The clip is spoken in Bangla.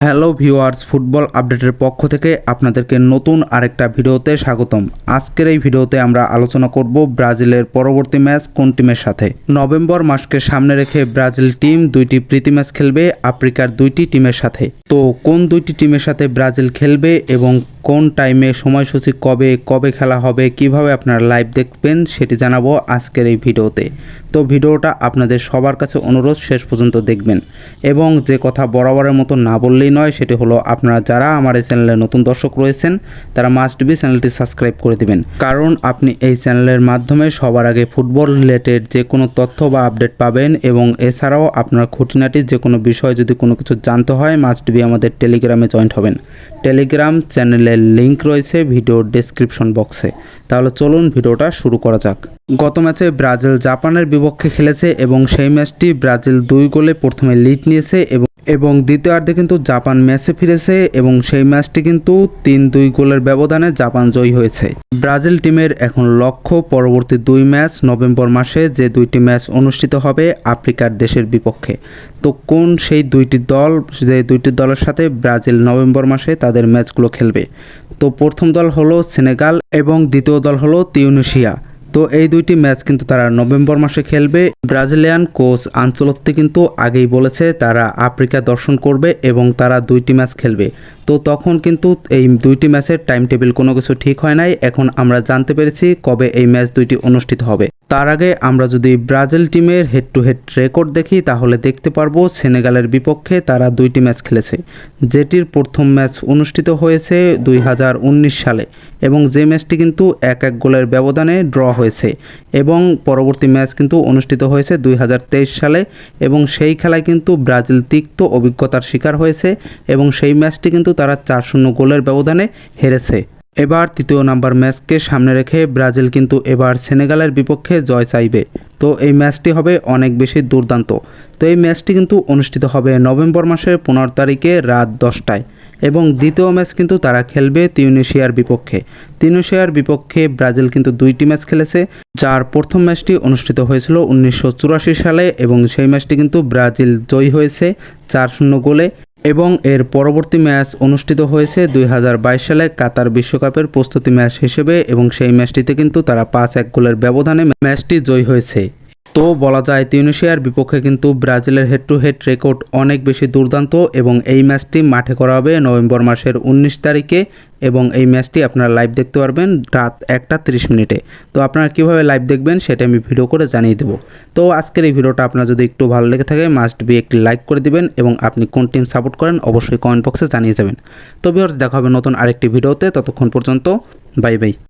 হ্যালো ভিউয়ার্স, ফুটবল আপডেটের পক্ষ থেকে আপনাদেরকে নতুন আরেকটা ভিডিওতে স্বাগতম। আজকের এই ভিডিওতে আমরা আলোচনা করব ব্রাজিলের পরবর্তী ম্যাচ কোন টিমের সাথে। নভেম্বর মাসকে সামনে রেখে ব্রাজিল টিম দুইটি প্রীতি ম্যাচ খেলবে আফ্রিকার দুইটি টিমের সাথে। তো কোন দুইটি টিমের সাথে ব্রাজিল খেলবে এবং কোন টাইমে, সময়সূচি কবে খেলা হবে, কিভাবে আপনারা লাইভ দেখবেন সেটি জানাবো আজকের এই ভিডিওতে। তো ভিডিওটা আপনাদের সবার কাছে অনুরোধ শেষ পর্যন্ত দেখবেন। এবং যে কথা বরাবরের মতো না বললেই নয়, সেটি হলো আপনারা যারা আমার এই চ্যানেলে নতুন দর্শক রয়েছেন তারা মাস্ট বি চ্যানেলটি সাবস্ক্রাইব করে দিবেন, কারণ আপনি এই চ্যানেলের মাধ্যমে সবার আগে ফুটবল রিলেটেড যে কোনো তথ্য বা আপডেট পাবেন। এবং এছাড়াও আপনার খুঁটিনাটি যে কোনো বিষয় যদি কোনো কিছু জানতে হয় মাস্ট বি আমাদের টেলিগ্রামে জয়েন্ট হবেন। টেলিগ্রাম চ্যানেলের লিঙ্ক রয়েছে ভিডিওর ডেসক্রিপশন বক্সে। তাহলে চলুন ভিডিওটা শুরু করা যাক। গত ম্যাচে ব্রাজিল জাপানের বিপক্ষে খেলেছে এবং সেই ম্যাচটি ব্রাজিল 2 গোলে প্রথমে লিড নিয়েছে এবং দ্বিতীয়ার্ধে কিন্তু জাপান ম্যাচে ফিরেছে এবং সেই ম্যাচটি কিন্তু 3-2 গোলের ব্যবধানে জাপান জয়ী হয়েছে। ব্রাজিল টিমের এখন লক্ষ্য পরবর্তী 2 ম্যাচ নভেম্বর মাসে যে 2টি ম্যাচ অনুষ্ঠিত হবে আফ্রিকার দেশের বিপক্ষে। তো কোন সেই যে দুইটি দলের সাথে ব্রাজিল নভেম্বর মাসে তাদের ম্যাচগুলো খেলবে। তো প্রথম দল হলো সেনেগাল এবং দ্বিতীয় দল হলো তিউনিসিয়া। তো এই দুইটি ম্যাচ কিন্তু তারা নভেম্বর মাসে খেলবে। ব্রাজিলিয়ান কোচ আনচেলত্তি কিন্তু আগেই বলেছে তারা আফ্রিকা দর্শন করবে এবং তারা 2টি ম্যাচ খেলবে। তো তখন কিন্তু এই 2টি ম্যাচের টাইম টেবিল কোনো কিছু ঠিক হয় নাই। এখন আমরা জানতে পেরেছি কবে এই ম্যাচ 2টি অনুষ্ঠিত হবে। তার আগে আমরা যদি ব্রাজিল টিমের হেড টু হেড রেকর্ড দেখি তাহলে দেখতে পারবো সেনেগালের বিপক্ষে তারা 2টি ম্যাচ খেলেছে, যেটির প্রথম ম্যাচ অনুষ্ঠিত হয়েছে 2019 সালে এবং যে ম্যাচটি কিন্তু 1-1 গোলের ব্যবধানে ড্র হয়েছে। এবং পরবর্তী ম্যাচ কিন্তু অনুষ্ঠিত হয়েছে 2023 সালে এবং সেই খেলায় কিন্তু ব্রাজিল তিক্ত অভিজ্ঞতার শিকার হয়েছে এবং সেই ম্যাচটি কিন্তু তারা 4-0 গোলের ব্যবধানে হেরেছে। এবার তৃতীয় নাম্বার ম্যাচকে সামনে রেখে ব্রাজিল কিন্তু এবার সেনেগালের বিপক্ষে জয় চাইবে। তো এই ম্যাচটি হবে অনেক বেশি দুর্দান্ত। তো এই ম্যাচটি কিন্তু অনুষ্ঠিত হবে নভেম্বর মাসের 15 তারিখে রাত 10টায় এবং দ্বিতীয় ম্যাচ কিন্তু তারা খেলবে তিউনিসিয়ার বিপক্ষে। তিউনিসিয়ার বিপক্ষে ব্রাজিল কিন্তু 2টি ম্যাচ খেলেছে, যার প্রথম ম্যাচটি অনুষ্ঠিত হয়েছিল 1984 সালে এবং সেই ম্যাচটি কিন্তু ব্রাজিল জয়ী হয়েছে 4-0 গোলে। এবং এর পরবর্তী ম্যাচ অনুষ্ঠিত হয়েছে 2022 সালে কাতার বিশ্বকাপের প্রস্তুতি ম্যাচ হিসেবে এবং সেই ম্যাচটিতে কিন্তু তারা 5-1 গোলের ব্যবধানে ম্যাচটি জয়ী হয়েছে। তো বলা যায় তিউনিসিয়ার বিপক্ষে কিন্তু ব্রাজিলের হেড টু হেড রেকর্ড অনেক বেশি দুর্দান্ত এবং এই ম্যাচটি মাঠে করা হবে নভেম্বর মাসের 19 তারিখে এবং এই ম্যাচটি আপনারা লাইভ দেখতে পারবেন রাত 1:30 তো আপনারা কীভাবে লাইভ দেখবেন সেটা আমি ভিডিও করে জানিয়ে দেবো। তো আজকের এই ভিডিওটা আপনার যদি একটু ভালো লেগে থাকে মাস্ট বি একটি লাইক করে দিবেন এবং আপনি কোন টিম সাপোর্ট করেন অবশ্যই কমেন্ট বক্সে জানিয়ে যাবেন। তো ভিউয়ার্স, দেখা হবে নতুন আরেকটি ভিডিওতে। ততক্ষণ পর্যন্ত বাই বাই।